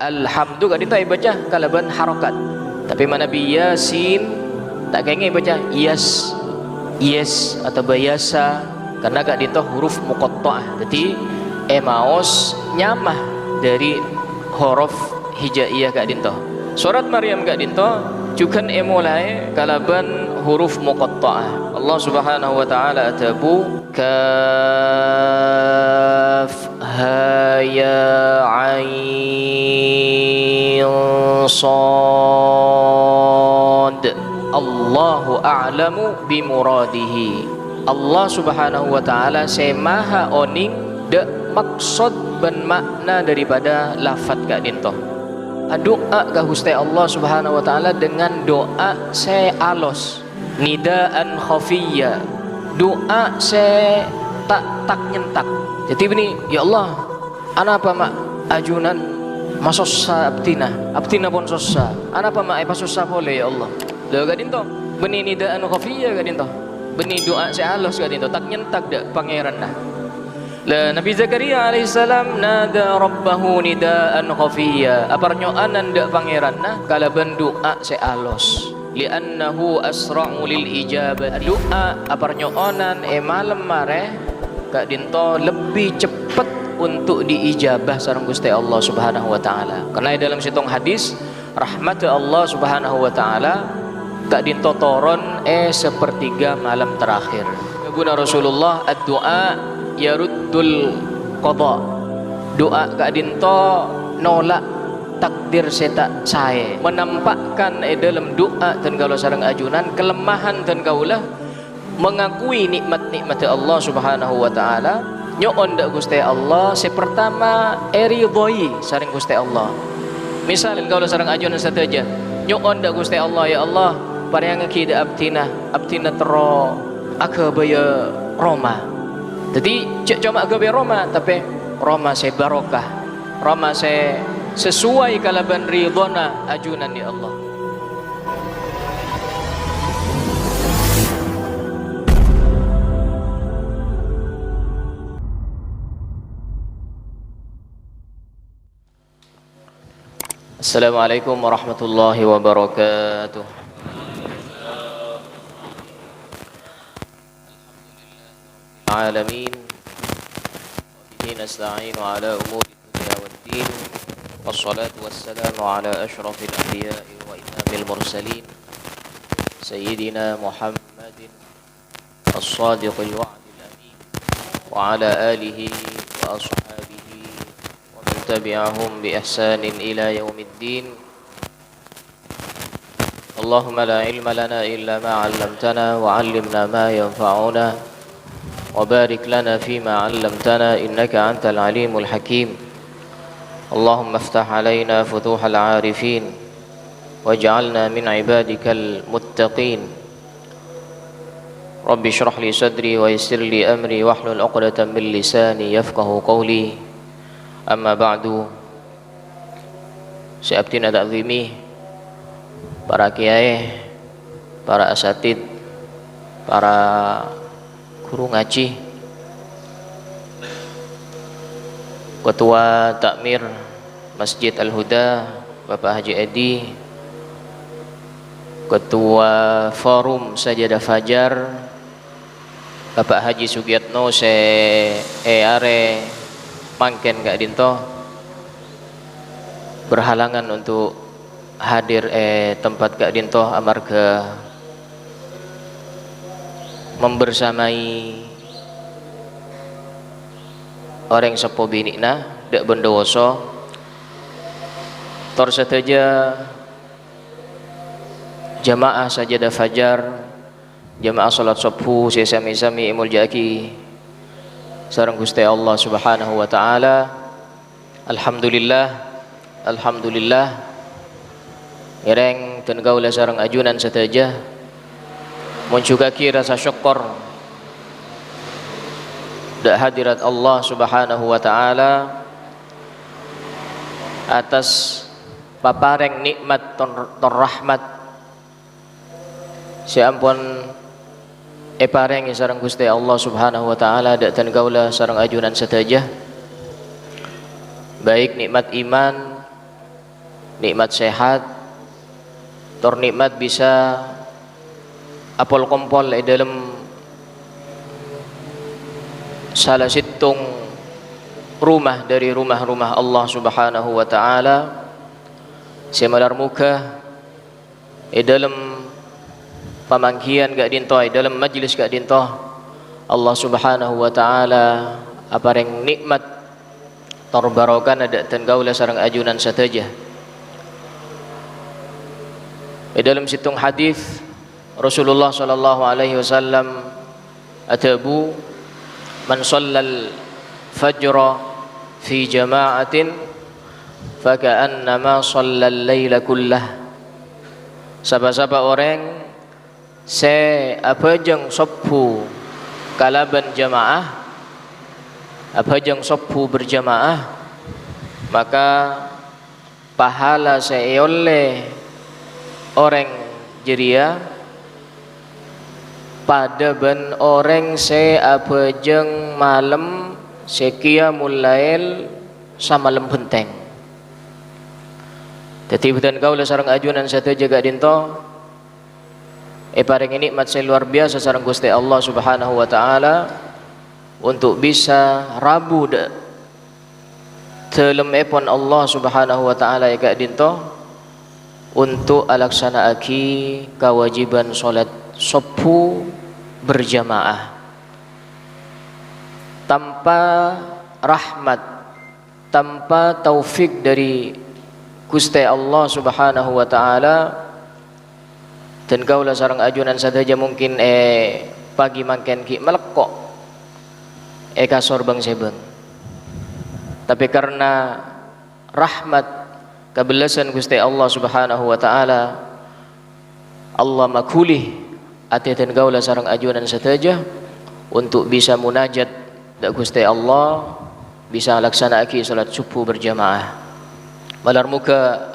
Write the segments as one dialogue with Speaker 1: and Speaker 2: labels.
Speaker 1: alhamdu gak dinto baca kalaban harokat. Tapi mana bi yasin tak kenging baca yes atau bayasa karena gak dinto huruf muqatta'ah. Jadi maos nyamah dari huruf hijaiyah gak dinto. Surat Maryam gak dinto juga mulai kalaban huruf muqatta'ah. Allah Subhanahu wa taala atabu kaf ha ya ain sad. Allahu a'lamu bimuradihi. Allah Subhanahu wa taala semaha oning de maksud dan makna daripada lafaz gak dinto. Doa ke Gusti Allah Subhanahu wa taala dengan doa se alos, nidaan khafiyya, doa se tak nyentak. Jadi begini, ya Allah, ana apa mak ajunan masossa abtina pun sossa. Ana apa mak pasossa boleh ya Allah. Dah gadinto, beni nidaan khafiyya gadinto. Beni doa se alos gadinto, tak nyentak dak pangeran dah. La Nabi Zakaria alaihissalam nada rabbahu nidaan khafiyya. Aparnyoanan dak pangeranna kalaban doa se alos. Li'annahu asra'u lil ijabah. Doa aparnyoanan malam mare kak dinto lebih cepat untuk diijabah sareng Gusti Allah Subhanahu wa taala. Karena dalam situng hadis rahmat Allah Subhanahu wa taala kak dinto toron sepertiga malam terakhir. Guna Rasulullah ad-du'a yaruddul qada. Doa kak dinto nolak takdir setak sae, menampakkan dalam doa dan kalau sareng ajunan kelemahan dan kaulah mengakui nikmat-nikmat Allah Subhanahu wa taala. Nyoon dak Gusti Allah sepertama ridhoi sareng Gusti Allah. Misal kalau sareng ajunan sateja nyoon dak Gusti Allah, ya Allah parang kida abtina tero akabaya Roma. Jadi cuma gawe Roma tapi Roma se barokah, Roma se sesuai kalaban ridhona ajunan ya Allah. Assalamualaikum warahmatullahi wabarakatuh. العالمين وبه نستعين على أمور الدنيا والدين والصلاة والسلام على أشرف الأنبياء وإمام المرسلين سيدنا محمد الصادق الوعد الأمين وعلى آله وأصحابه ومن تبعهم بإحسان إلى يوم الدين. اللهم لا علم لنا إلا ما علمتنا وعلمنا ما ينفعنا وبارك لنا فيما علمتنا إنك أنت العليم الحكيم. اللهم افتح علينا فتوح العارفين واجعلنا من عبادك المتقين. رب اشرح لي صدري ويسر لي أمري واحلل عقدة من لساني يفقه قولي. أما بعد, seabtina ta'zimi para kiai, para asatid, para guru ngaji, Ketua Takmir Masjid Al-Huda Bapak Haji Edi, Ketua Forum Sajadah Fajar Bapak Haji Sugiyatno are mangken gak dinto berhalangan untuk hadir tempat gak dinto amarga membersamai orang sepo binikna dak bendowoso tor sateja jamaah sajadah fajar, jamaah salat subuh sesami-sami imul jaki sareng Gusti Allah Subhanahu wa taala. Alhamdulillah ireng dan gaula sareng ajunan sateja mencugaki rasa syukur dak hadirat Allah Subhanahu wa taala atas papareng nikmat ton rahmat sampun parengi sareng Gusti Allah Subhanahu wa taala dak ten gaula sareng ajunan sateja baik nikmat iman nikmat sehat, tor nikmat bisa apol kompol dalam salah situng rumah dari rumah-rumah Allah Subhanahu wa taala. Semalar muka dalam pamangkian gak dinto, dalam majlis gak dinto, Allah Subhanahu wa taala apareng nikmat tor barokan ada tengaula sareng ajunan sataja. Dalam situng hadis Rasulullah sallallahu alaihi wasallam atabu man shallal fajra fi jama'atin faka'annama shallal laila kullah. Sapa-sapa orang se apajeng soppu kalaban jamaah, apajeng soppu berjamaah, maka pahala seoleh orang jeria pada ben orang se apajeng malam seqiyamul lail samalam benteng. Dadi bedan kaula sareng ajunan satu jaga dinto paring nikmat luar biasa sareng Gusti Allah Subhanahu wa taala untuk bisa rabu telem epon Allah Subhanahu wa taala ya gak dinto untuk alaksanaaki kewajiban salat soppu berjamaah. Tanpa rahmat, tanpa taufik dari Gusti Allah Subhanahu wa taala, dan kaulah sareng ajunan saja mungkin pagi mangken ki melekok kasor bang sebeng. Tapi karena rahmat kebelasan Gusti Allah Subhanahu wa taala, Allah makulih ati dan kaulah sareng ajunan saja untuk bisa munajat dak Gusti Allah, bisa laksanaaki salat subuh berjamaah. Malar muka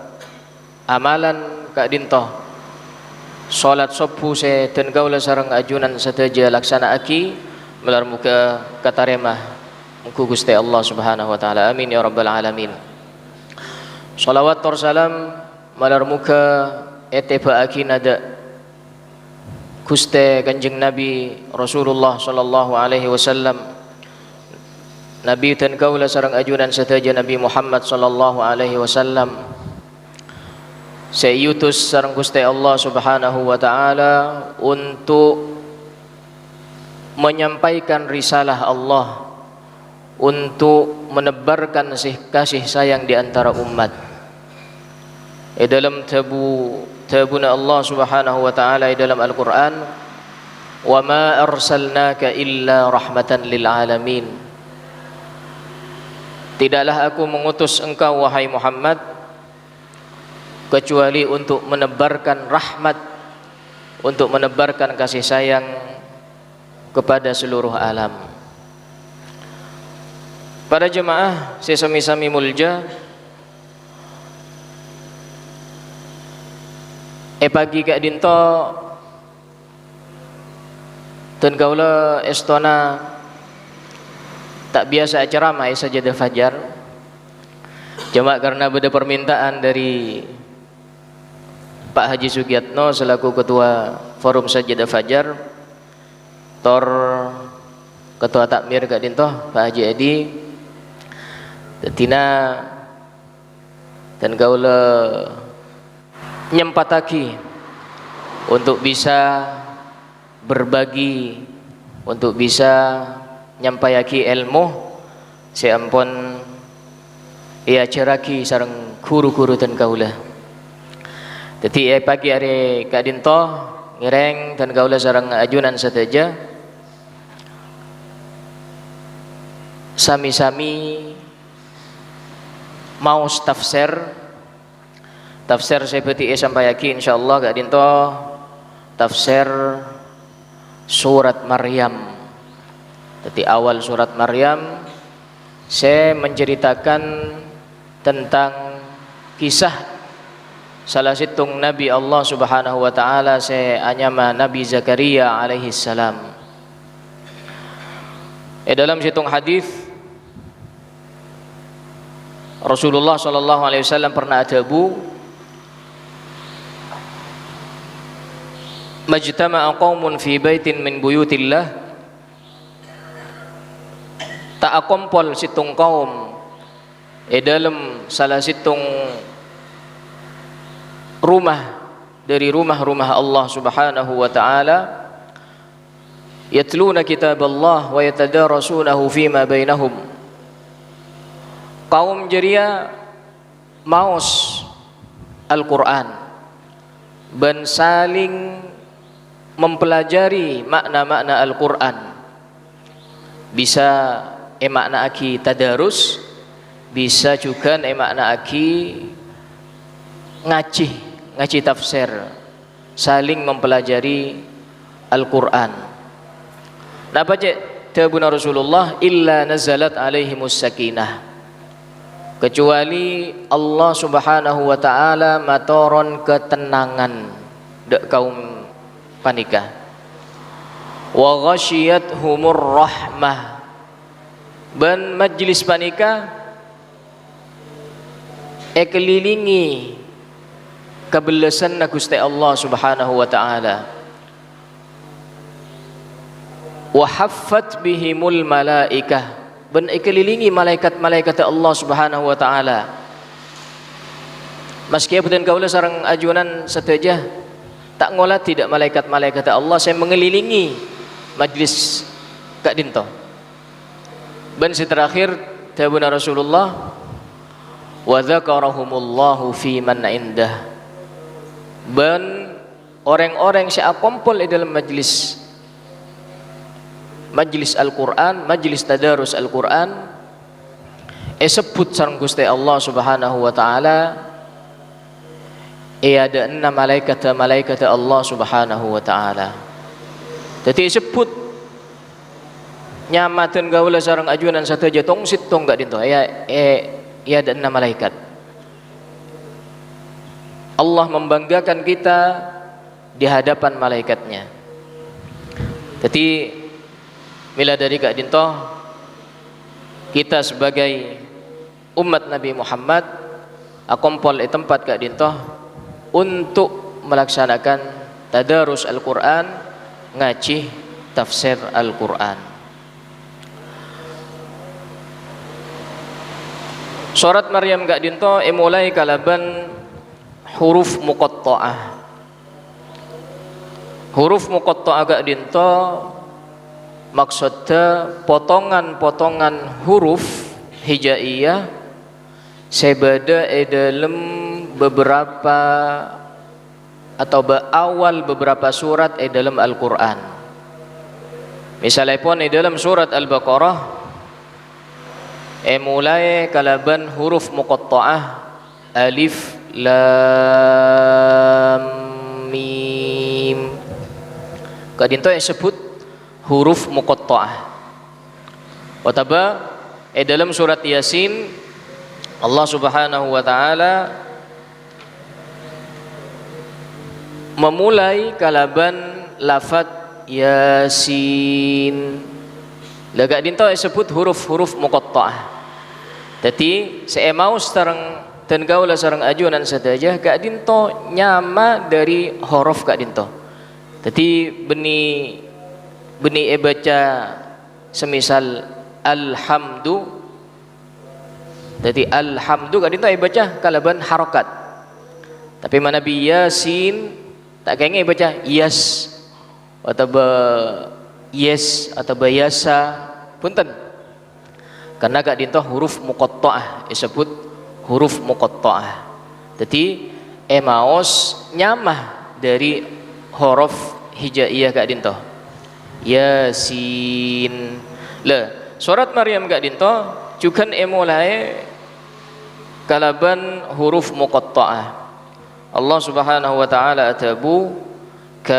Speaker 1: amalan kak dintoh salat subuh se dan kaulah sareng ajunan saja laksanaaki malar muka kataremah muka Gusti Allah Subhanahu wa taala. Amin ya rabbal alamin. Salawat tor salam malar muka etebaaki nada Gusti Kanjeng Nabi Rasulullah sallallahu alaihi wasallam, Nabi dan kaulah sareng ajunan saja Nabi Muhammad sallallahu alaihi wasallam seyutus sareng Gusti Allah Subhanahu wa taala untuk menyampaikan risalah Allah, untuk menebarkan kasih sayang di antara umat. Dalam tabuna Allah Subhanahu wa taala dalam Al-Qur'an, "Wa ma arsalnaka illa rahmatan lil alamin." Tidaklah aku mengutus engkau wahai Muhammad kecuali untuk menebarkan rahmat, untuk menebarkan kasih sayang kepada seluruh alam. Para jemaah sesami-sami mulja, pagi kak dinto dan kaula estona tak biasa ceramah sajadah fajar. Cuma karena ada permintaan dari Pak Haji Sugiyatno selaku ketua forum sajadah fajar, tor ketua takmir kak dinto Pak Haji Edi tetina dan kaula nyempataki untuk bisa berbagi, untuk bisa nyampaiaki ilmu seampun ia ceraki sareng guru-guru dan kaula. Jadi pagi hari kak dinto ngireng dan kaula sareng ajunan saja sami-sami mau tafsir seperti sampaiaki insyaallah kak dinto tafsir surat Maryam. Jadi awal surat Maryam saya menceritakan tentang kisah salah situng Nabi Allah Subhanahu wa taala saya anyama Nabi Zakaria alaihi salam. Dalam situng hadis Rasulullah sallallahu alaihi wasallam pernah adabu majtama'a qaumun fi baitin min buyutillah, tak akompol situng kaum dalam salah situng rumah dari rumah-rumah Allah Subhanahu wa taala, yatluna kitaballah wa yatadarasunahu fima bainahum. Kaum jeria maos Al-Quran dan saling mempelajari makna-makna Al-Quran. Bisa makna aki tadarus, bisa juga makna aki ngaji tafsir, saling mempelajari Al-Quran. Napa cek tabuna Rasulullah illa nazalat alaihimus sakinah, kecuali Allah Subhanahu wa taala matoron ketenangan dek kaum panika. Wa ghasyiyathumur rahmah, ban majlis panika kelilingi kebelesan Gusti Allah Subhanahu wa taala. Wa haffat bihimul malaikah, ben kelilingi malaikat-malaikat Allah Subhanahu wa taala. Meski pun kaula sareng ajunan sateja tak ngolah tidak malaikat-malaikat Allah saya mengelilingi majlis kak dinto. Ben terakhir tabuna Rasulullah wa dzakarahumullahu fi man indah, ben orang-orang yang kumpul di dalam majlis Al-Quran, majlis tadarus Al-Quran, sebut sareng Gusti Allah Subhanahu wa taala, ada 6 malaikat Allah Subhanahu wa taala. Jadi sebut nyamatan gaula sareng ajunan sateja tong sitong gak dinto ada 6 malaikat. Allah membanggakan kita di hadapan malaikatnya. Jadi mila dari kak dinto, kita sebagai umat Nabi Muhammad akompol tempat kak dinto untuk melaksanakan tadarus Al-Quran, ngaji tafsir Al-Quran. Surat Maryam kak dinto mulai kalaban huruf muqatta'ah. Huruf muqatta'ah kak dinto maksudnya potongan-potongan huruf hijaiyah sebeda dalam beberapa atau awal beberapa surat dalam Al-Quran. Misalnya pun dalam surat Al-Baqarah mulai kalaban huruf muqatta'ah alif lam mim, kadinto sebut huruf muqatta'ah. Wataba dalam surat Yasin Allah Subhanahu wa taala memulai kalaban lafaz Yasin. Lagak dinto sebut huruf-huruf muqatta'ah. Jadi saya mau sareng dan gaula sareng ajunan saja gak dinto nyama dari huruf gak dinto. Jadi benih baca semisal alhamdu, jadi alhamdu gak dinto baca kalaban harokat. Tapi mana bi Yasin tak kayaknya baca yas atau yes atau bayasa punten, karena gak dinto huruf muqatta'ah disebut huruf muqatta'ah. Jadi emaos nyamah dari huruf hijaiyah gak dinto Yasin. Le surat Maryam gak dinto juga mulai kalaban huruf muqatta'ah. Allah Subhanahu wa taala atabu kaf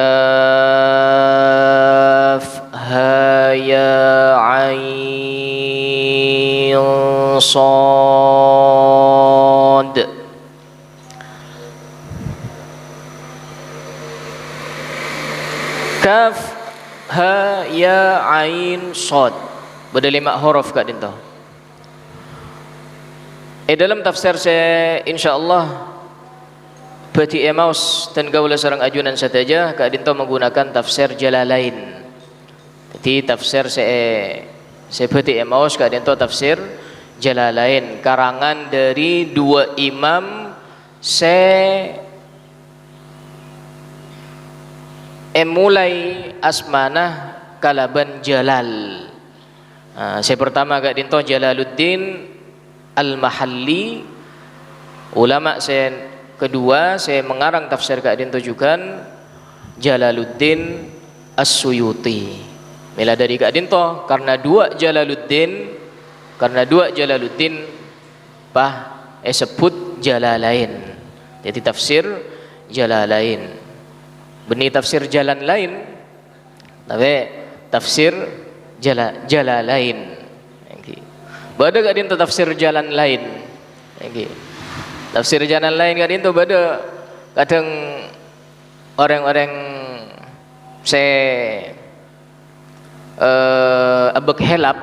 Speaker 1: ha ya ain sad. Kaf ha ya ain sad beda 5 huruf kak dinto. Dalam tafsir saya insyaallah Beti emaus dan gaula sareng ajunan sataja ka dinto menggunakan tafsir Jalalain. Jadi tafsir se beti emaus ka dinto tafsir Jalalain karangan dari dua imam mulai asmanah kalaban Jalal. Saya pertama kak dinto Jalaluddin Al-Mahalli, ulama saya kedua saya mengarang tafsir kak dinto juga Jalaluddin As-Suyuti. Mila dari kak dinto karena dua Jalaluddin sebut Jalalain. Jadi tafsir Jalalain. Benih tafsir jalan lain. Tapi tafsir Jalalain. Bada gak dinto tafsir jalan lain. Tafsir jalan lain gak dinto bada kadang orang-orang abek helap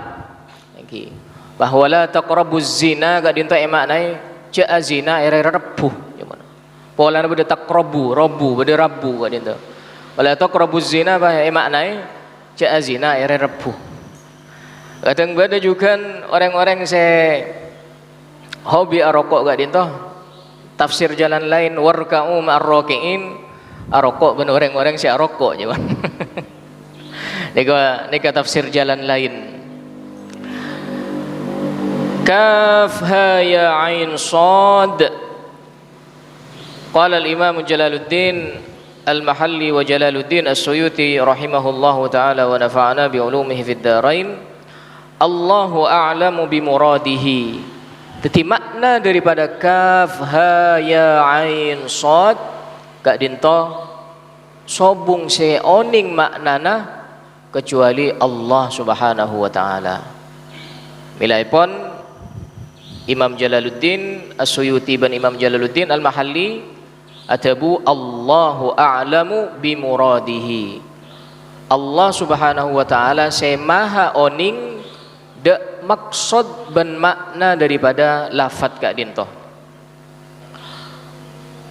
Speaker 1: bahwa la taqrabuz zina gak dinto maknai ja zina ere rebuh gimana. Pola bada taqrabu, bada rabu gak dinto. Wala taqrabuz zina bah maknai ja zina ere rebuh. Kadang bada juga orang-orang hobi arokok gak dinto tafsir jalan lain warka'u ma'arroki'in arokok ben orang-orang arokok jaman. Nika tafsir jalan lain. Kaf ha ya ain sad. Qala al-imam Jalaluddin Al-Mahalli wa Jalaluddin As-Suyuti rahimahullahu ta'ala wa nafa'ana bi ulumihi fid darain. Allahu a'lamu bi muradihi. Jadi makna daripada kaf ha ya ain sad kak dinto sobung oning maknana kecuali Allah Subhanahu wa taala. Milaipun Imam Jalaluddin As-Suyuti dan Imam Jalaluddin Al-Mahalli atabu Allahu a'lamu bi muradihi. Allah Subhanahu wa taala maha oning de maksud dan makna daripada lafaz kak dinto.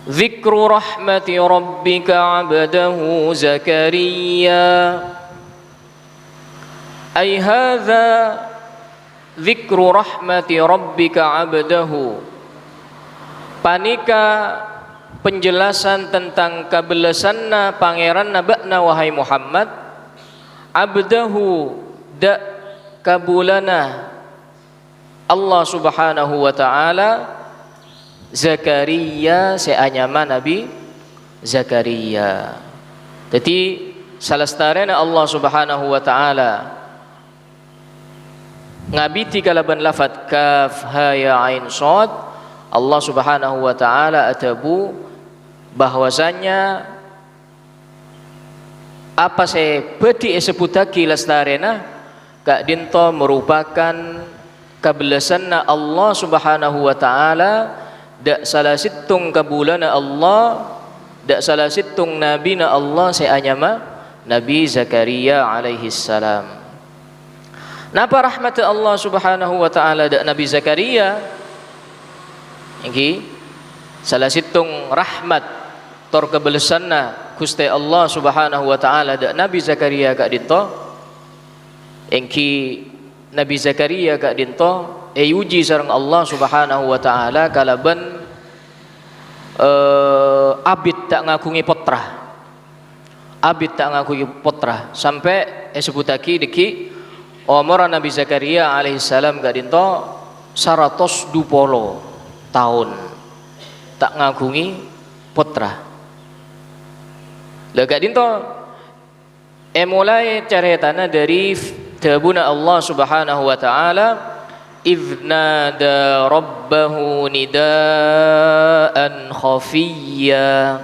Speaker 1: Zikru rahmati rabbika 'abdahu Zakaria. Ay hadza zikru rahmati rabbika 'abdahu. Panika penjelasan tentang kabelasanna pangeran nabakna wahai Muhammad, 'abdahu da kabulana Allah Subhanahu wa taala Zakaria seanyama Nabi Zakaria. Jadi salastarena Allah Subhanahu wa taala ngabiti kalaban lafad kaf ha ya ain sad. Allah Subhanahu wa taala atabu bahwasanya apa bedi sebutaki lastarena kak dinto merupakan kabelasanna Allah Subhanahu wa taala dak salah situng kabulana Allah dak salah situng nabina Allah seanyama Nabi Zakaria alaihi salam. Napa rahmat Allah Subhanahu wa taala dak Nabi Zakaria? Iki salah situng rahmat tor kabelasanna Gusti Allah Subhanahu wa taala dak Nabi Zakaria kak dinto engki Nabi Zakaria kak dinto uji sareng Allah Subhanahu wa taala kalaban abid tak ngakungi potra sampai sebutaki deki umur Nabi Zakaria alaihi salam kak dinto 120 tahun tak ngakungi potra. Lah kak dinto mulai caritana dari tabuna Allah Subhanahu wa taala idnada rabbahu nidaan khafiyya.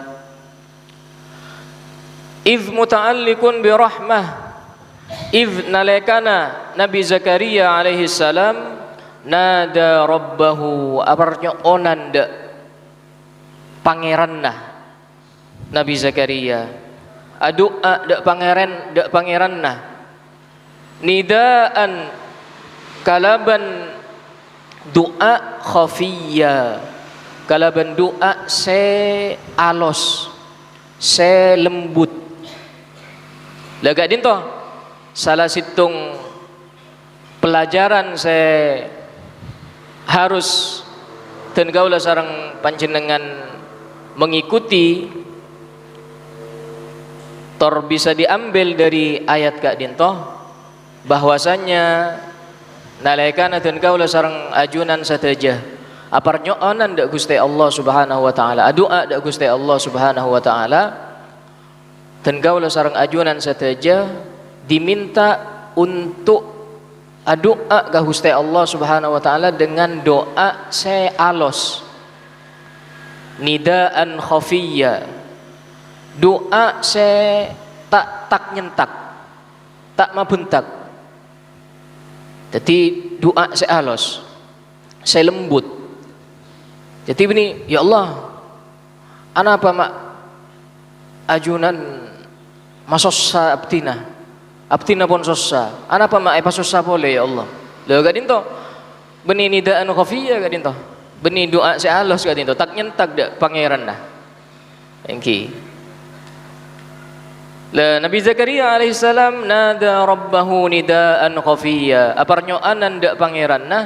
Speaker 1: Idh muta'alliqun bi rahmah. Idh nalekana Nabi Zakaria alaihi salam nada rabbahu artinya onanda pangeranna Nabi Zakaria adu'a dak pangeranna nidaan kalaban doa khafiyya kalaban doa se alos, se lembut. Laga dinto salah situng pelajaran saya harus tenggaulah sarang panjenengan mengikuti tor bisa diambil dari ayat Kak Dinto bahwasanya nalaikana tenggaulah sarang ajunan sateja aparnyoanan dak Gusti Allah Subhanahu wa taala, doa dak Gusti Allah Subhanahu wa taala, tenggaulah sarang ajunan sateja diminta untuk doa ka Gusti Allah Subhanahu wa taala dengan doa se alos, nidaan khafiyya, doa se tak nyentak, tak mabentak. Jadi doa se alos, se lembut. Jadi ini ya Allah, ana apa mak ajunan masossa abtina pun sossa, ana apa mak sossa boleh ya Allah. Lho gadinto beni nidaan khafiyya gadinto, beni doa se alos gadinto, tak nyentak dak pangeran dah. Engki la Nabi Zakaria alaihissalam nada rabbahu nidaan khafiyya, aparnyoanan dak pangeran nah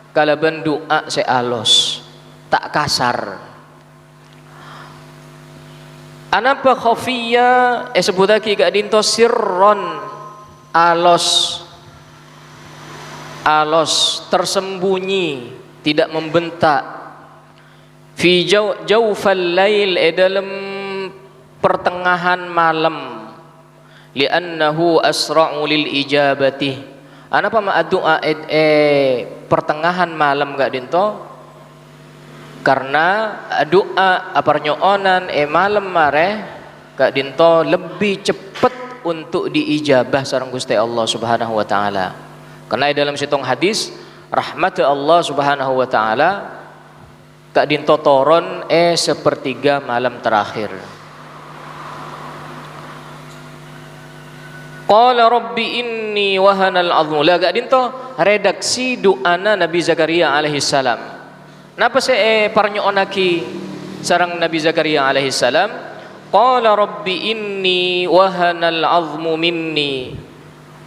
Speaker 1: kalaban doa se alos, tak kasar. Anapa khafiyya sebutaki Kak Dinto sirron, alos tersembunyi, tidak membentak, fi jawfal lail dalam pertengahan malam, li'annahu asra'u lil ijabati. Anapa ma doa pertengahan malam Kak Dinto? Karena doa aparnyoonan malam mare Kak Dinto lebih cepat untuk diijabah sareng Gusti Allah Subhanahu wa taala. Karena dalam situng hadis rahmat Allah Subhanahu wa taala Kak Dinto toron sepertiga malam terakhir. Qala rabbi inni wahanal 'azmu. Lah Kak Dinto redaksi doana Nabi Zakaria alaihi salam. Napa se parnyoonaki sareng Nabi Zakaria alaihi salam? Qala rabbi inni wahanal 'azmu minni.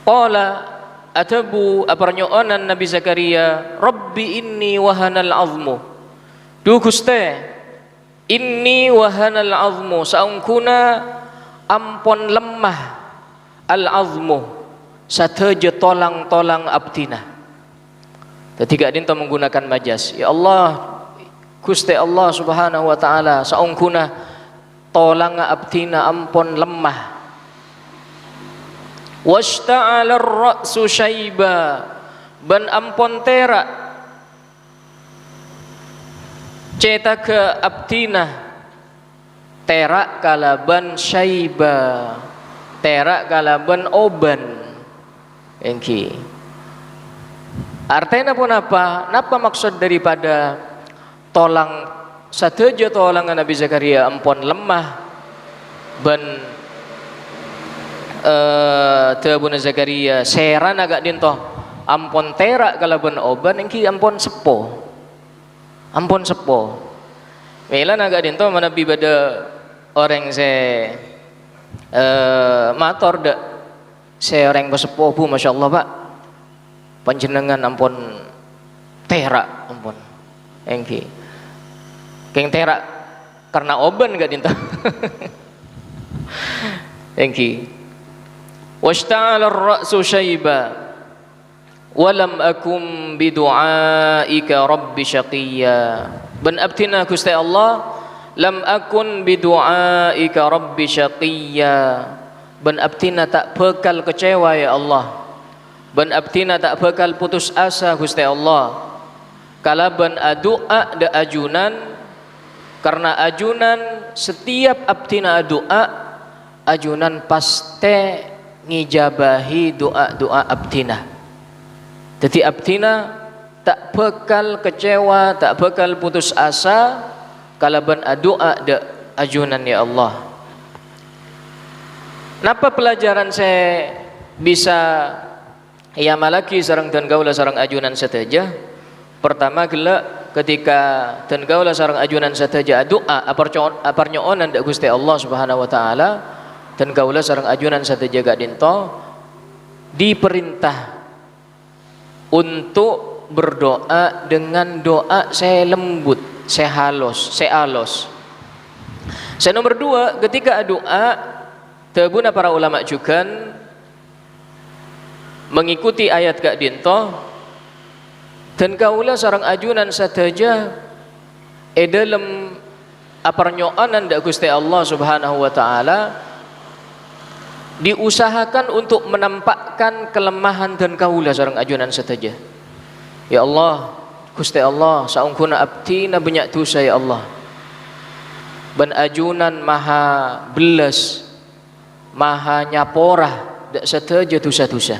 Speaker 1: Qala atabu aparnyoonan Nabi Zakaria, rabbi inni wahanal 'azmu. Du Guste, inni wahanal 'azmu, saungkuna ampon lemah al-'azmu, sateje tolang-tolang abdina. Ketika dinto menggunakan majas, ya Allah Gusti Allah Subhanahu wa taala saungkuna tolang abdina ampon lemah. Washta'ala ar-ra'su syaiba, ban ampon terak cetak ke abdina, terak kalaban syaiba, terak kalaban oban. Engki artinya pun apa? Napa maksud daripada tolang sateja tolang Nabi Zakaria ampon lemah ban Tabun Zakaria seran agak dinto ampon terak kalaban oban engki ampon sepo, ampon sepo. Melan agak dinto mana bibada orang se mator dak se orang besepo bu masyaallah Pak panjenengan ampon terak ampon engki keng terak karena oban gak dinta. Engki washta'ala ar-ra'su syaiba walam akum bidu'aika rabbi syaqiyya. Ben abtina Gusti Allah lam akun bidu'aika rabbi syaqiyya. Ben abtina tak bekal kecewa ya Allah. Ben abtina tak bekal putus asa Gusti Allah. Kalaban doa da ajunan, karena ajunan setiap abtina doa ajunan pasti ngijabahi doa-doa abtina. Jadi abtina tak bekal kecewa, tak bekal putus asa kalaban doa da ajunan ya Allah. Napa pelajaran saya bisa ya malaki sareng dan gaula sareng ajunan sateja? Pertama gela ketika dan kaulah sareng ajunan sataja doa aparnyoonan dak Gusti Allah Subhanahu wa taala, dan kaulah sareng ajunan sataja gak dinto diperintah untuk berdoa dengan doa saya lembut, saya halus, saya alus. Saya nomor 2, ketika doa tabuna para ulama juga mengikuti ayat gak dinto, dan kaulah sareng ajunan sataja dalam aparnyoonan dak Gusti Allah Subhanahu wa taala, diusahakan untuk menampakkan kelemahan dan kaulah sareng ajunan sataja. Ya Allah, Gusti Allah, saungkuna abdina banyak dosa ya Allah. Ban ajunan maha belas, maha nyaporah dak sataja dosa-dosa.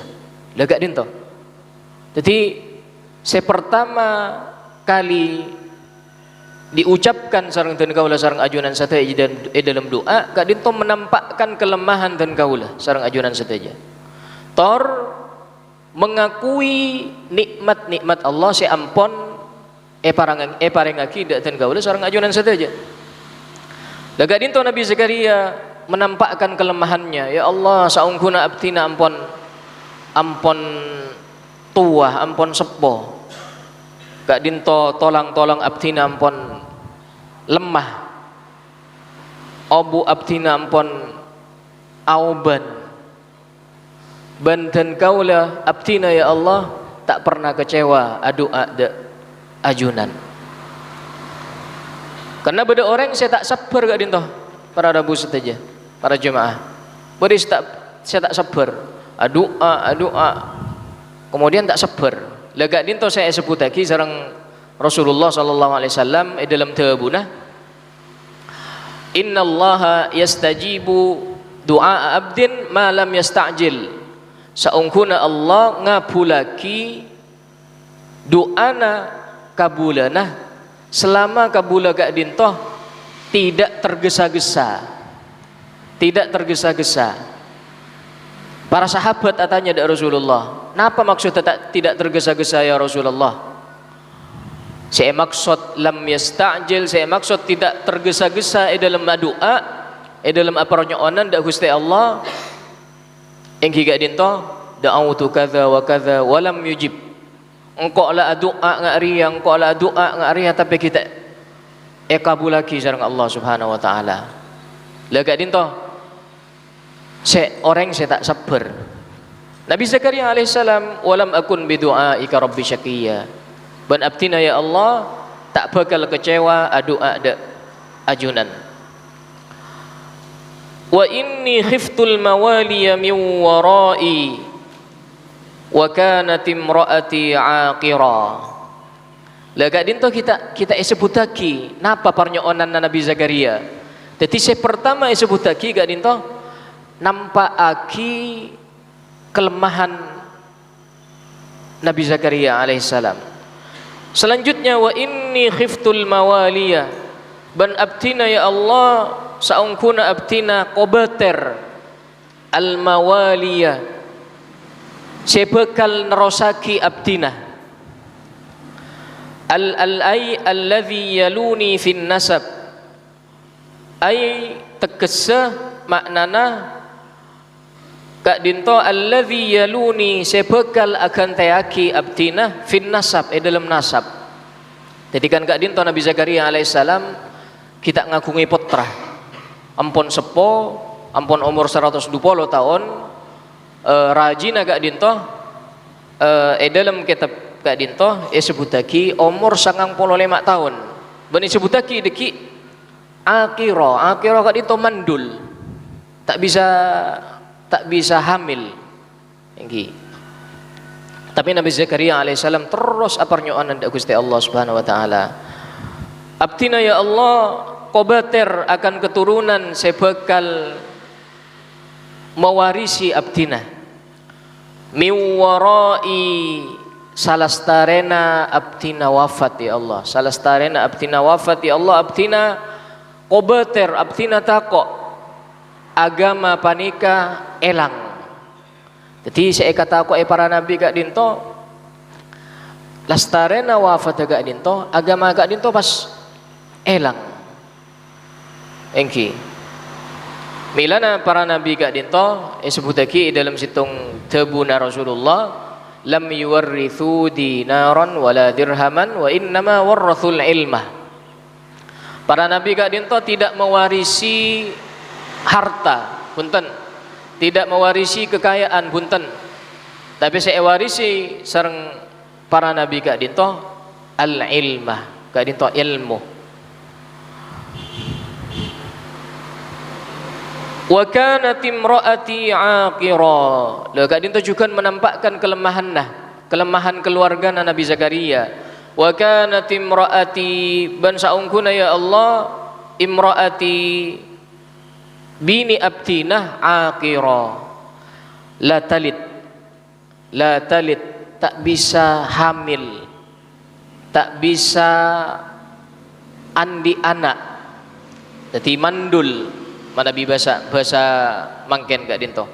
Speaker 1: Lega dinto. Jadi saya pertama kali diucapkan sareng dan kaulah sareng ajunan sataja dan dalam doa gak dinto menampakkan kelemahan dan kaulah sareng ajunan sataja. Tor mengakui nikmat-nikmat Allah saya ampon parengaki dak dan kaulah sareng ajunan sataja. Lega dinto Nabi Zakaria menampakkan kelemahannya, ya Allah saungkuna abdina ampon tua, ampon sepo. Gak dinto tolang abdina ampon lemah, obu abdina ampon auban, dan kaulah abdina ya Allah tak pernah kecewa adu ada ajunan. Karena beda orang saya tak sabar gak dinto para rabu sataja, para jemaah. Beri saya tak sabar doa kemudian tak sabar. Lega dinto saya sebut lagi sareng Rasulullah sallallahu alaihi wasallam dalam tabunah, innallaha yastajibu du'a abdin ma lam yasta'jil. Saungkuna Allah ngabulaki doana kabulana selama kabula gak dinto tidak tergesa-gesa. Tidak tergesa-gesa. Para sahabat tanya dari Rasulullah, "Napa maksudnya tidak tergesa-gesa ya Rasulullah?" Saya maksud lam yasta'jil, saya maksud tidak tergesa-gesa dalam doa, dalam aparnyoonan dak Gusti Allah. Engki gak dinto, da'autu kadza wa kadza wa lam yujib. Engko la doa ngari, engko la doa ngari tapi kita kabulaki sareng Allah Subhanahu wa taala. Lah gak dinto saya tak sabar. Nabi Zakaria alaihissalam, walam akun bidu'aika rabbi syaqiyya. Ban abdina ya Allah tak bakal kecewa doa dak ajunan. Wa inni khiftul mawaliya min warai wa kanat imraati aqira. Lah gak dinto kita sebut lagi napa parnyoonan Nabi Zakaria. Jadi saya pertama sebut lagi gak dinto nampakaki kelemahan Nabi Zakaria alaihissalam. Selanjutnya wa inni khiftul mawaliya, ban abtina ya Allah saungkuna abtina qobater al mawaliya, sebekal nerosaki abtina alladhi yaluni fin nasab, ay tegese maknana kak dinto alladzi yaluni sebekal akan tayaki abdina fin nasab dalam nasab. Jadi kan kak dinto Nabi Zakaria alaihissalam kita ngagungi putra ampun sepo, ampun umur 120 tahun, rajina kak dinto dalam kitab kak dinto sebut lagi umur 95 tahun. Bani sebut lagi deki akira kak dinto mandul, tak bisa hamil. Tapi Nabi Zakaria alaihissalam terus aparnyoonan dak Gusti Allah Subhanahu wa taala. Abdina ya Allah qobater akan keturunan sebekal mewarisi abdina. Miwarai salastarena abdina wafat ya Allah. Salastarena abdina wafat ya Allah. Abdina qobater abdina takok agama panika elang. Jadi saya kata aku para nabi gak dinto lastarena wafat gak dinto agama gak dinto pas elang engki milana para nabi gak dinto sebutaki dalam situng tebuna Rasulullah lam yuwarrithu dinaran wala dirhaman wa innama warrathul ilmah. Para nabi gak dinto tidak mewarisi harta punten, tidak mewarisi kekayaan punten, tapi saya warisi sareng para nabi gak dinto al ilmah, gak dinto ilmu. Wa kanat imraati aqira. Gak dinto juga menampakkan kelemahan keluarga Nabi Zakaria. Wa kanat imraati ban saungkuna ya Allah imraati bini abtinah aqira. La talid tak bisa hamil, tak bisa andi anak, jadi mandul. Mana bahasa mangken gak dinto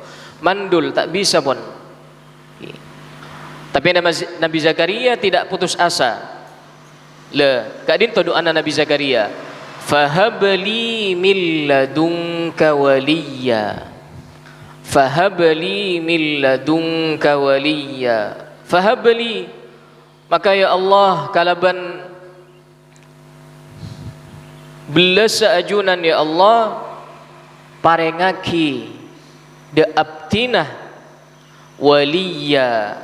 Speaker 1: mandul tak bisa pun. Tapi Nabi Zakaria tidak putus asa. Gak dinto doa Nabi Zakaria, fahabli min ladunka waliya, fahabli min ladunka waliya, fahabli, maka ya Allah kalaban belas ajunan ya Allah parengaki de abtinah waliya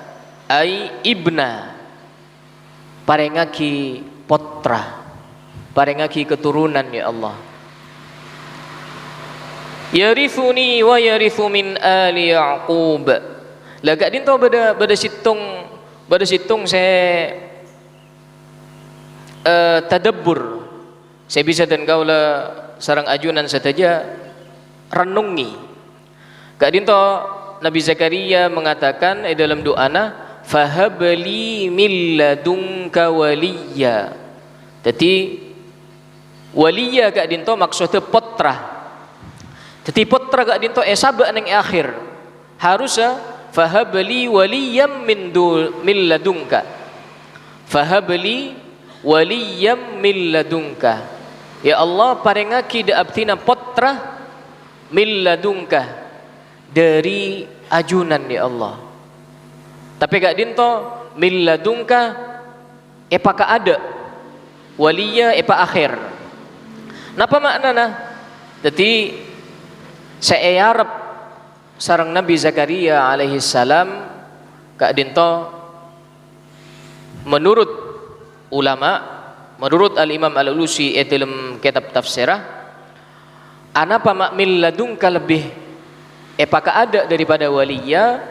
Speaker 1: ai ibna, parengaki potra, parengaki keturunan ya Allah. Yarithuni wa yarithu min ali Yaqub. Lagak dinto beda situng saya tadabbur. Saya bisa dan kaula sarang ajunan saja renungi. Gak dinto Nabi Zakaria mengatakan dalam doana fahabli min ladunka waliya. Jadi waliya gak dinto maksudnya potra. Jadi potra gak dinto sabak neng akhir. Harusnya fahabli waliyam min ladunka. Fahabli waliyam min ladunka. Ya Allah parengaki da abtina potra min ladunka dari ajunan ya Allah. Tapi gak dinto min ladunka epaka ada waliya epa akhir. Napa maknana? Jadi saya harap sarang Nabi Zakaria alaihi salam gak dinto menurut ulama, menurut Al-Imam Al-Alusi dalam kitab tafsirah anapa min ladunka lebih epaka ada daripada waliya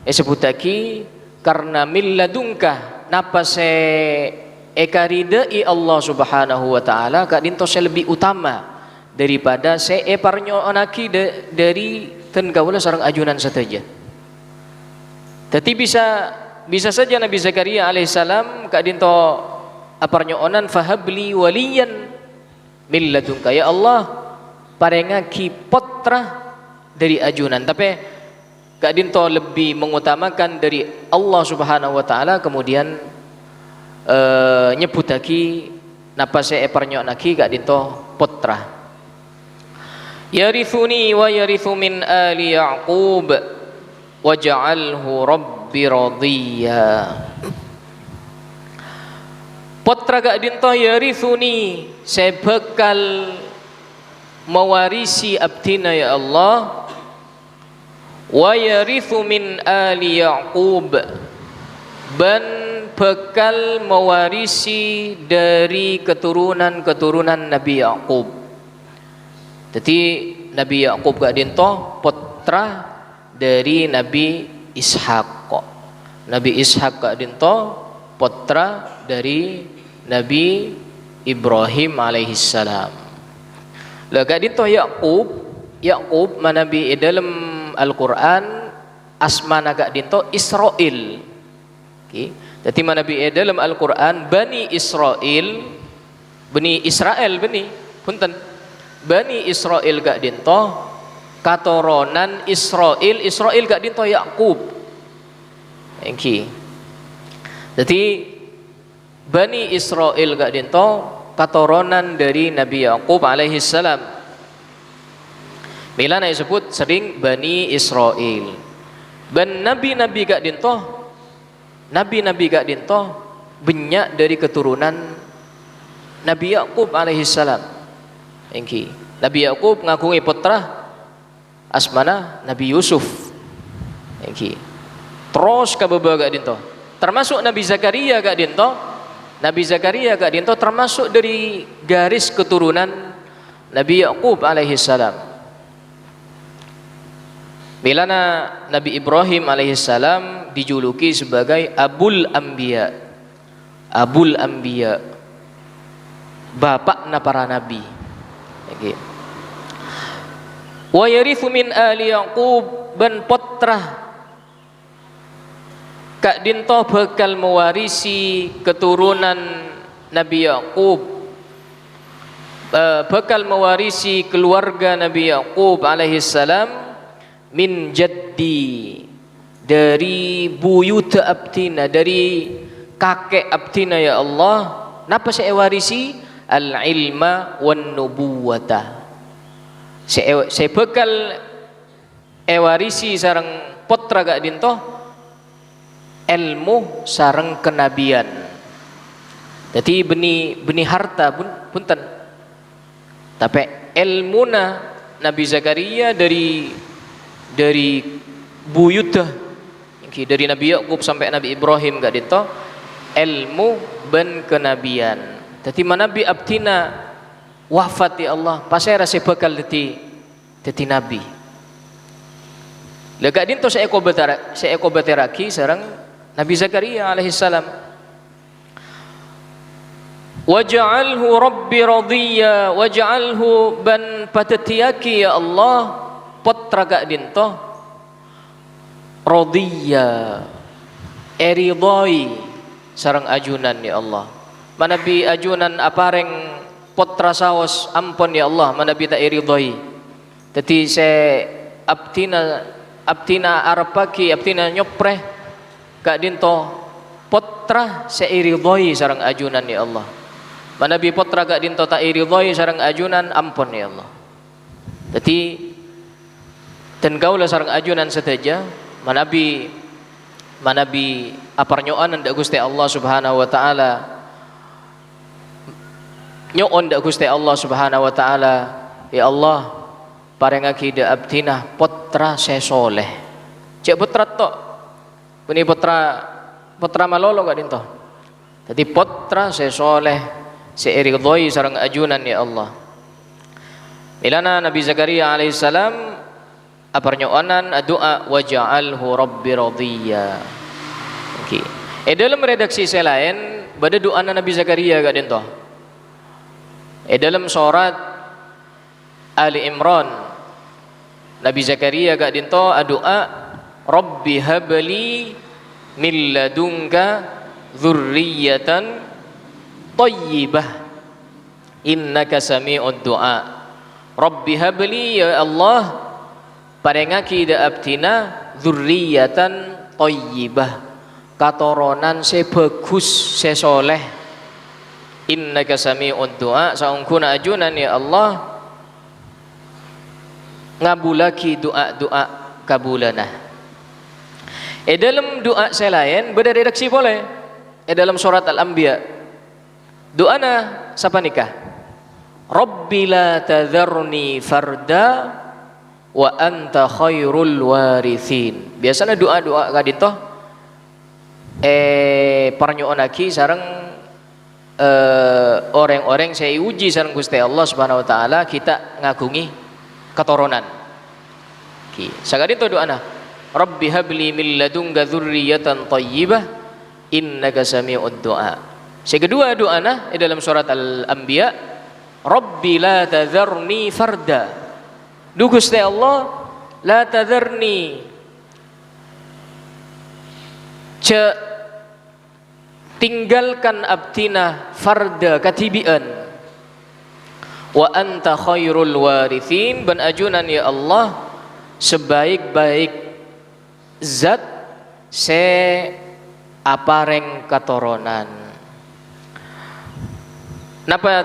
Speaker 1: sebutaki karena min ladunka napa se ekaridai Allah subhanahu wa ta'ala kak dinto se lebih utama daripada se eparnyo onaki dari ten kaula sarang ajunan saja. Jadi bisa saja Nabi Zakaria alaihissalam kak dinto aparnyo onan fahabli waliyan min ladunka ya Allah parengaki potra dari ajunan. Tapi Kak Dinto lebih mengutamakan dari Allah subhanahu wa ta'ala kemudian nyebutaki napa saya eparnyo naki Kak Dinto potra. Yarithuni wa yarithu min ali Yaqub waj'alhu rabbi radhiya. Potra Kak Dinto yarithuni saya bekal mewarisi abdina ya Allah wa yarithu min ali Yaqub ban bekal mewarisi dari keturunan Nabi Yaqub. Jadi Nabi Yaqub gak dinto putra dari Nabi Ishaq. Nabi Ishaq gak dinto putra dari Nabi Ibrahim alaihissalam. Gak dinto Yaqub manabi dalam Al-Quran asmana gak dinto Israel. Okay. Jadi manabi dalam Al-Quran Bani Israel, Bani Israel bani punten Bani Israel gak dinto katoronan Israel gak dinto Yaqub. Okay. Jadi Bani Israel gak dinto katurunan dari Nabi Yaqub alaihi salam. Milana disebut sering Bani Israel. Ben nabi-nabi gak dinto, nabi-nabi gak dinto banyak dari keturunan Nabi Yaqub alaihi salam. Engki Nabi Yaqub ngakungi putra asmana Nabi Yusuf. Engki terus kabeba gak dinto. Termasuk Nabi Zakaria gak dinto. Nabi Zakaria gak dinto termasuk dari garis keturunan Nabi Yaqub alaihi salam. Bilana Nabi Ibrahim alaihi salam dijuluki sebagai Abul Anbiya. Abul Anbiya, bapakna para nabi. Okay. Wa yarithu min ali Yaqub ban putra kak dinto bakal mewarisi keturunan Nabi Yaqub, bakal mewarisi keluarga Nabi Yaqub alaihi salam min jaddi, dari buyut abtina, dari kakek abtina ya Allah. Napa saya warisi? Al ilma wan nubuwata. Saya bakal warisi sareng putra gak dinto ilmu sareng kenabian. Jadi beni harta pun punten. Tapi ilmuna Nabi Zakaria dari buyutah, dari Nabi Yaqub sampai Nabi Ibrahim gak dinto ilmu ben kenabian. Jadi manabi abtina wafat ya Allah pasera saya bakal dadi nabi. Lega dinto saya eko bateraki sareng Nabi Zakaria alaihi salam. Waj'alhu rabbi radiyya, waj'alhu ban patatiyaki ya Allah putra gak dinto radiyya, eridhoi sareng ajunan ya Allah. Manabi ajunan apareng putra saos ampun ya Allah, manabi tak eridhoi. Dadi se abtina arepaki, abtina nyopreh gak dinto putra se eridhoi sareng ajunan ya Allah. Manabi putra gak dinto tak eridhoi sareng ajunan ampun ya Allah. Dadi dan kaulah sareng ajunan sedaja manabi aparnyoan ndak Gusti Allah Subhanahu wa taala, nyoon ndak Gusti Allah Subhanahu wa taala ya Allah parengaki da abdinah putra sesoleh. Cek putra tok beni putra malolo gak dinto. Jadi putra sesoleh seiridhoi sareng ajunan ya Allah. Milana Nabi Zakaria alaihi salam aparnyoanan doa waj'alhu rabbi radiyya. Okay. Dalam redaksi saya lain pada doa Nabi Zakaria gak dinto. Dalam surat Ali Imran Nabi Zakaria gak dinto doa rabbi habli min ladunka dzurriyyatan thayyibah innaka sami'ud du'a. Rabbi habli ya Allah parengaki da abdina dzurriyyatan thayyibah, katurunan se bagus se soleh. Innaka sami'ud du'a, saungkuna ajunan ya Allah ngabulaki doa-doa kabulana. Dalam doa saya lain beda redaksi boleh. Dalam surat Al-Anbiya doana siapa nikah? Rabbi la tadharni farda wa anta khairul warithin. Biasanya doa-doa kadito parnyoonaki sareng orang-orang saya uji sareng Gusti Allah Subhanahu wa taala kita ngagungi keturunan. Ki, sagadito doana Rabbi habli min ladunka dzurriyyatan thayyibah innaka sami'ud du'a. Sekedua doana dalam surat Al-Anbiya Rabbi la tadharni farda. Du Gusti Allah la tadharni tinggalkan abdina farda katibian wa anta khairul warithin, ban ajunan ya Allah sebaik-baik zat se apareng katurunan. napa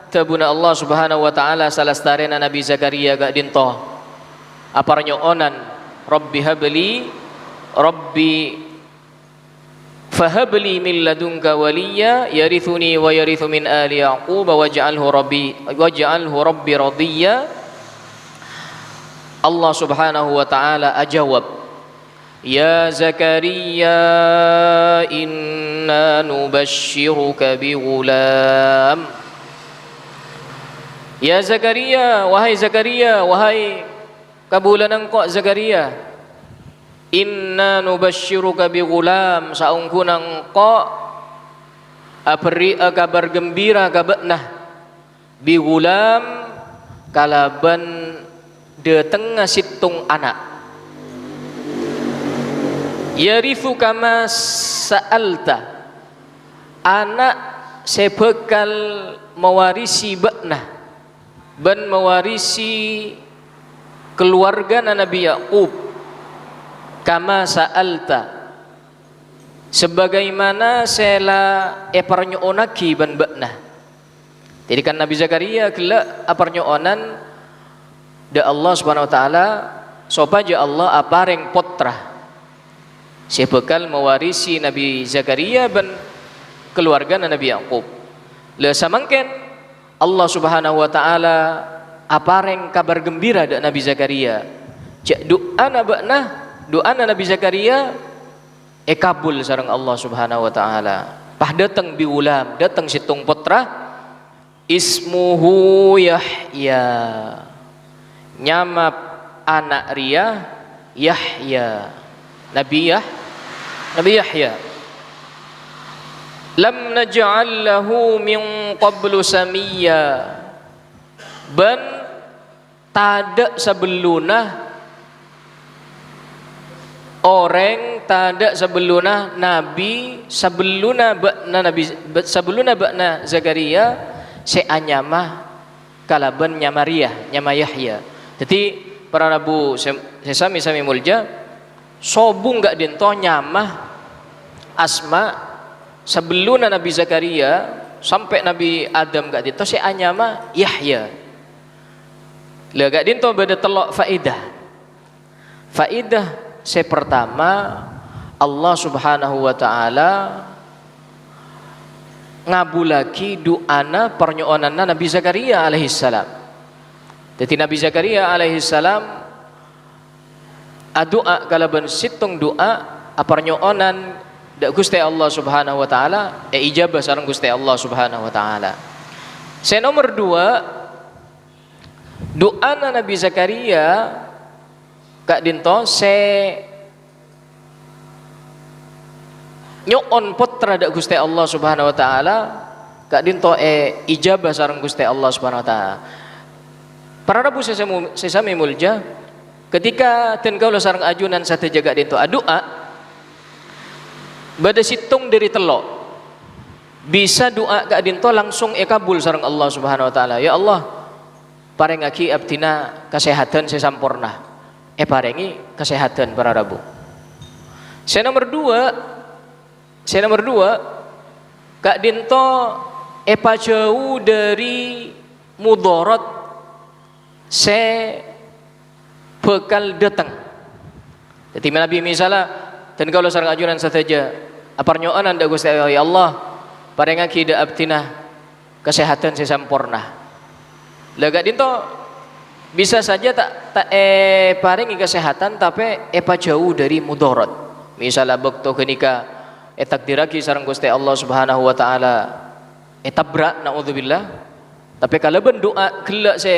Speaker 1: tabuna Allah subhanahu wa ta'ala salastarena Nabi Zakaria gak dinto aparnyo onan Rabbi habli Rabbi fahabli min ladunka waliya yarithuni wa yarithu min ali yaqub waj'alhu rabbi radiyya. Allah subhanahu wa ta'ala ajawab, ya Zakaria inna nubashshiruka bighulam. Ya Zakaria, wahai kabulan engkau Zakaria, inna nubashshiruka bighulam, saungkunang engkau abri kabar gembira kabetnah bighulam kalaban de tengah situng anak yarithu kama sa'alta, anak sebekal mewarisi beknah ban mewarisi keluarga Nabi Yaqub kama sa'alta sebagaimana sela eparnyoonaki ban beknah. Jadi kan Nabi Zakaria kelak aparnyoonan da Allah subhanahu wa ta'ala sopaja Allah apareng potra sebekal mewarisi Nabi Zakaria ban keluarga Nabi Yaqub. Le samangken Allah subhanahu wa ta'ala apareng kabar gembira da Nabi Zakaria, cak doa Nabi Zakaria kabul sareng Allah subhanahu wa ta'ala. Pah datang bi ulam, datang situng potra ismuhu Yahya, nyamap anak ria Yahya, Nabi Yahya. Lam naj'al lahu min qablu samiyya, ban tada sebeluna orang tada sebeluna nabi sebeluna bakna Zakaria seanyama kalaban nyamaria nyama Yahya. Jadi para rabu sesami mulja sobung gak dinto nyamah asma sebelum Nabi Zakaria sampai Nabi Adam gak dinto si anyama Yahya. Le gak dinto beda telok faidah se pertama Allah subhanahu wa ta'ala ngabulaki du'ana pernyoonan Nabi Zakaria alaihissalam. Jadi Nabi Zakaria alaihissalam doa kalaban situng doa aparnyoonan da Gusti Allah subhanahu wa ta'ala ijabah sareng Gusti Allah subhanahu wa ta'ala. Se nomor 2 doa Nabi Zakaria kak dinto se nyoon putra da Gusti Allah subhanahu wa ta'ala kak dinto ijabah sareng Gusti Allah subhanahu wa ta'ala. Para rabu sesami mulja ketika ten kaula sareng ajunan sate jaga dinto doa bada situng dari telok bisa doa gak dinto langsung kabul sareng Allah subhanahu wa ta'ala. Ya Allah parengaki abdina kesehatan sesampurna parengi kesehatan para rabu. Saya nomor 2 kak dinto epa jauh dari mudarat se bekal datang. Jadi Nabi misalnya dan kalau sareng ajunan saja aparnyoonan da Gusti ya Allah parengaki da abdina kesehatan sesampurna. Lega dinto bisa saja tak paringi kesehatan tapi epa jauh dari mudarat. Misalnya bekto kenika takdiraki sareng Gusti Allah subhanahu wa ta'ala tabrak naudzubillah, tapi kalau bendoa gelak se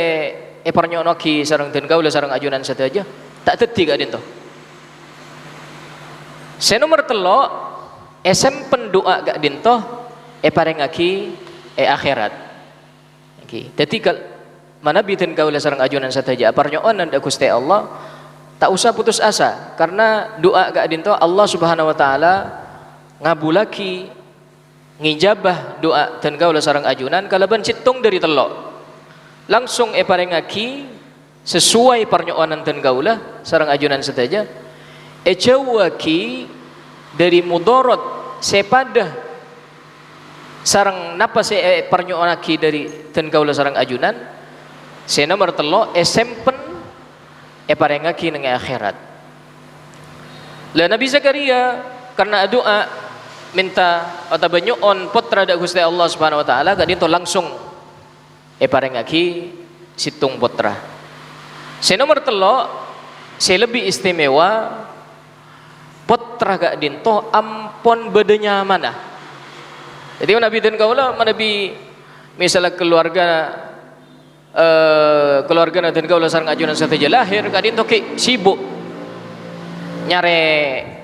Speaker 1: parnyonoki sareng den kaula sareng ajunan saja tak teti gak dinto. Se nomor 3 sempen doa gak dinto parengaki akhirat. Iki dadi mana bitin kaula sareng ajunan saja parnyoonan da Gusti Allah tak usah putus asa karena doa gak dinto Allah subhanahu wa ta'ala ngabulaki ngijabah doa dan kaula sareng ajunan kalaban citung dari telok langsung parengaki sesuai parnyoonan dan kaula sareng ajunan saja jawaki dari mudarat sepadah sarang napa se parnyoonaki dari ten kaula sarang ajunan se nomor telo sempen parengaki nang akhirat. Lah Nabi Zakaria karena doa minta atau banyoon putra da Gusti Allah Subhanahu wa taala kadito langsung parengaki situng putra. Se nomor telo se lebih istimewa putra gak dinto ampon bedenya mana. Jadi Nabi dan kaula Nabi misalnya keluarga dan kaula sareng ajunan sateja lahir gak dinto ki sibuk nyare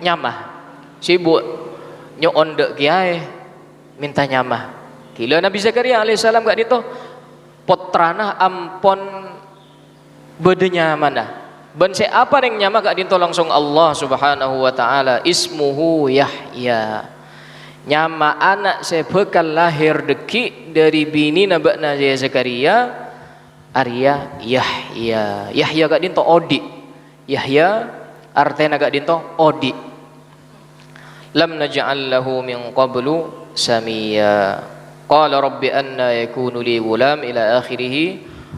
Speaker 1: nyamah, sibuk nyoon dek kiai minta nyamah. Kila Nabi Zakaria alaihissalam gak dinto putrana ampon bedenya mana. Ben se apa yang nyama gak dinto langsung Allah Subhanahu wa taala ismuhu Yahya. Nyama anak se bekal lahir deki dari bini nabakna Zakaria Arya Yahya. Yahya gak dinto odi. Yahya artena gak dinto odi. Lam naj'al lahu min qablu samia. Qala rabbi anna yakunu li gulam ila akhirih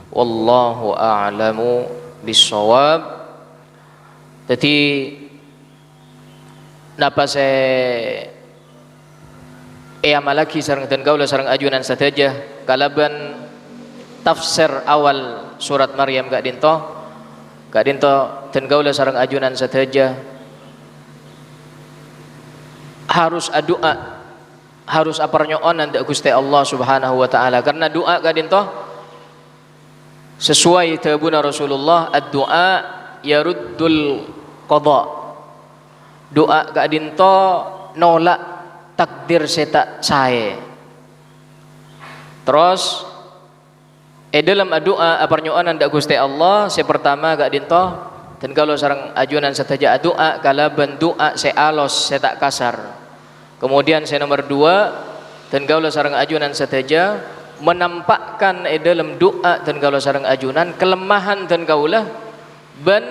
Speaker 1: wallahu a'lamu bisawab. Jadi napa se amalaki sareng dan kaula sareng ajunan sateja kalaban tafsir awal surat Maryam gak dinto dan kaula sareng ajunan sateja harus doa, harus aparnyoonan da Gusti Allah Subhanahu wa taala karena doa gak dinto sesuai tabuna Rasulullah ad-du'a yaruddul qada. Doa gak dinto nolak takdir seta sae. Terus dalam doa aparnyoonan da Gusti Allah se pertama gak dinto dan kalau sareng ajunan sataja doa kalaban doa se alos se tak kasar. Kemudian se nomor 2 dan kalau sareng ajunan sataja menampakkan dalam doa dan kalau sareng ajunan kelemahan dan kaulah ban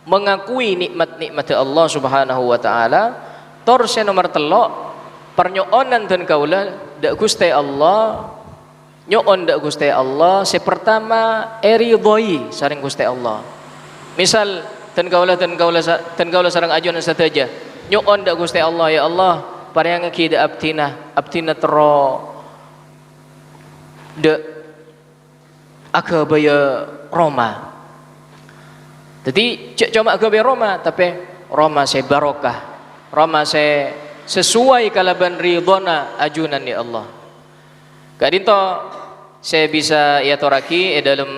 Speaker 1: mengakui nikmat-nikmat Allah Subhanahu wa taala. Tor se nomor telo pernyoonan dan kaulah dak Gusti Allah nyoon dak Gusti Allah se pertama ridhoi sareng Gusti Allah. Misal dan kaulah sareng ajunan sataja nyoon dak Gusti Allah ya Allah parengaki da abtina tero de agabaya Roma. Jadi cek cuma agabaya Roma tapi Roma se barokah, Roma se sesuai kalaban ridhona ajunan ya Allah. Kadinto saya bisa ya toraki dalam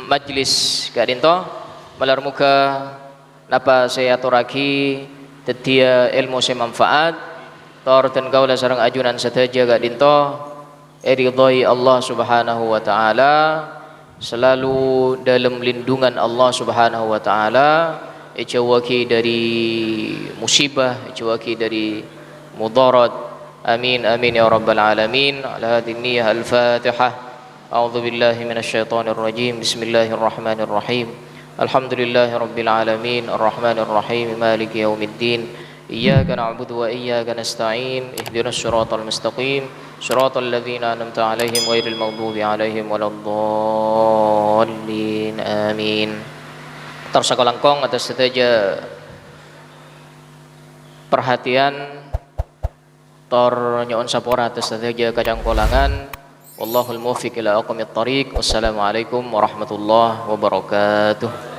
Speaker 1: majlis kadinto malar muka napa saya toraki tetia ilmu se manfaat tor dan kaula sareng ajunan sateja kadinto ridhoi Allah Subhanahu wa taala selalu dalam lindungan Allah Subhanahu wa taala ijawaki dari musibah ijawaki dari mudarat amin amin ya rabbal alamin ala hadhihi al-fatihah a'udzu billahi minasyaitonir rajim bismillahirrahmanirrahim alhamdulillahi rabbil alamin arrahmanir rahim maliki yaumiddin iyyaka na'budu wa iyyaka nasta'in ihdinas siratal mustaqim siratal ladzina an'amta 'alaihim ghairil maghdubi 'alaihim waladdallin amin. Tersa langkong atas saja perhatian tor nyoon sapora atas saja kacang kolangan wallahul muwaffiq ila aqwamit thariq wassalamualaikum warahmatullahi wabarakatuh.